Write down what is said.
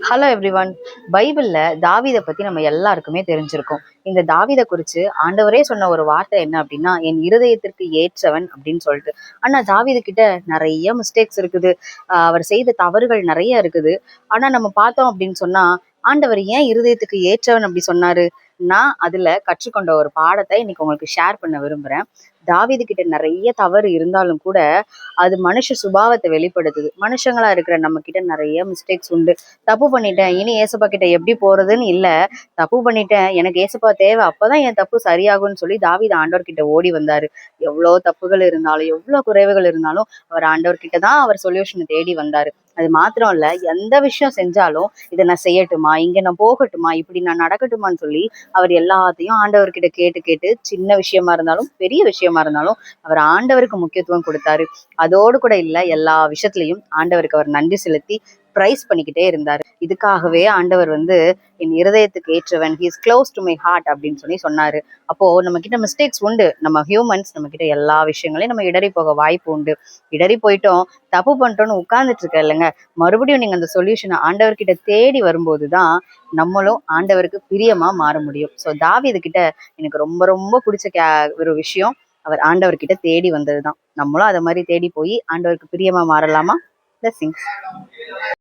Hello everyone. பைபிள்ல தாவீதை பத்தி நம்ம எல்லாருக்குமே தெரிஞ்சிருக்கும். இந்த தாவீதை குறிச்சு ஆண்டவரே சொன்ன ஒரு வார்த்தை என்ன அப்படின்னா, என் இருதயத்திற்கு ஏற்றவன் அப்படின்னு சொல்லிட்டு. ஆனா தாவீது கிட்ட நிறைய மிஸ்டேக்ஸ் இருக்குது. அவர் செய்த தவறுகள் நிறைய இருக்குது. ஆனா நம்ம பார்த்தோம் அப்படின்னு சொன்னா, ஆண்டவர் ஏன் இருதயத்துக்கு ஏற்றவன் அப்படி சொன்னாரு? நான் அதுல கற்றுக்கொண்ட ஒரு பாடத்தை இன்னைக்கு உங்களுக்கு ஷேர் பண்ண விரும்புறேன். தாவீது கிட்ட நிறைய தவறு இருந்தாலும் கூட அது மனுஷ சுபாவத்தை வெளிப்படுத்துது. மனுஷங்களா இருக்கிற நம்ம கிட்ட நிறைய மிஸ்டேக்ஸ் உண்டு. தப்பு பண்ணிட்டேன், இனி ஏசப்பா கிட்ட எப்படி போறதுன்னு இல்ல. தப்பு பண்ணிட்டேன், எனக்கு ஏசப்பா தேவை, அப்பதான் என் தப்பு சரியாகும்னு சொல்லி தாவீது ஆண்டவர் கிட்ட ஓடி வந்தாரு. எவ்வளோ தப்புகள் இருந்தாலும், எவ்வளோ குறைவுகள் இருந்தாலும் அவர் ஆண்டவர் கிட்ட தான் அவர் சொல்யூஷனை தேடி வந்தாரு. அது மாத்திரம் இல்ல, எந்த விஷயம் செஞ்சாலும் இதை நான் செய்யட்டுமா, இங்க நான் போகட்டுமா, இப்படி நான் நடக்கட்டுமான்னு சொல்லி அவர் எல்லாத்தையும் ஆண்டவர்கிட்ட கேட்டு கேட்டு, சின்ன விஷயமா இருந்தாலும் பெரிய விஷயமா இருந்தாலும் அவர் ஆண்டவருக்கு முக்கியத்துவம் கொடுத்தாரு. அதோடு கூட இல்ல, எல்லா விஷயத்திலையும் ஆண்டவருக்கு அவர் நன்றி செலுத்தி பிரைஸ் பண்ணிக்கிட்டே இருந்தாரு. இதுக்காகவே ஆண்டவர் என் இருதயத்துக்கு ஏற்றவன், he is close to my heart அப்படின்னு சொல்லி சொன்னாரு. அப்போ நம்ம கிட்ட மிஸ்டேக்ஸ் உண்டு. நம்ம ஹியூமன்ஸ், நம்ம கிட்ட எல்லா விஷயங்களையும் நம்ம இடறி போக வாய்ப்பு உண்டு. இடறி போயிட்டோம், தப்பு பண்ணிட்டோம்னு உட்கார்ந்துட்டு இருக்க இல்லைங்க. மறுபடியும் நீங்க அந்த சொல்யூஷனை ஆண்டவர்கிட்ட தேடி வரும்போதுதான் நம்மளும் ஆண்டவருக்கு பிரியமா மாற முடியும். ஸோ தாவீது கிட்ட எனக்கு ரொம்ப ரொம்ப பிடிச்ச ஒரு விஷயம், அவர் ஆண்டவர்கிட்ட தேடி வந்ததுதான். நம்மளும் அதை மாதிரி தேடி போய் ஆண்டவருக்கு பிரியமா மாறலாமா? Blessings.